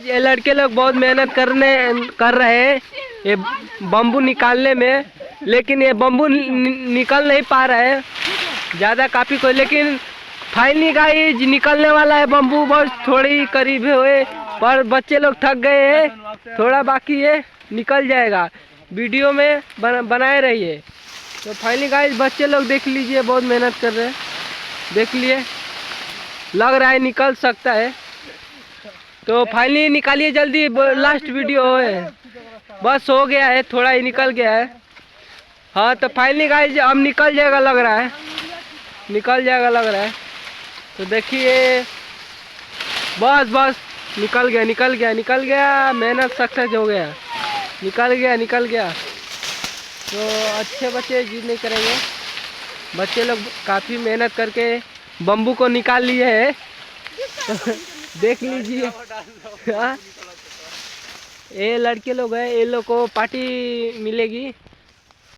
ये लड़के लोग बहुत मेहनत कर रहे हैं ये बम्बू निकालने में, लेकिन ये बम्बू निकल नहीं पा रहा है ज़्यादा काफ़ी कोई, लेकिन फाइनली गाइस निकलने वाला है बम्बू। बहुत थोड़ी करीब हुए पर बच्चे लोग थक गए हैं, थोड़ा बाकी है, निकल जाएगा। वीडियो में बनाए रहिए। तो फाइनली गाइस बच्चे लोग देख लीजिए, बहुत मेहनत कर रहे हैं, देख लिए, लग रहा है निकल सकता है। तो फाइनली निकालिए जल्दी, लास्ट वीडियो है, बस हो गया है, थोड़ा ही निकल गया है। हाँ तो फाइनली गाइस अब निकल जाएगा लग रहा है, निकल जाएगा लग रहा है। तो देखिए बस बस निकल गया निकल गया निकल गया, मेहनत सक्सेस हो गया, निकल गया। तो अच्छे बच्चे जिद नहीं करेंगे, बच्चे लोग काफ़ी मेहनत करके बम्बू को निकाल लिए है। तो देख लीजिए हाँ, ये लड़के लोग हैं, ये लोग को पार्टी मिलेगी।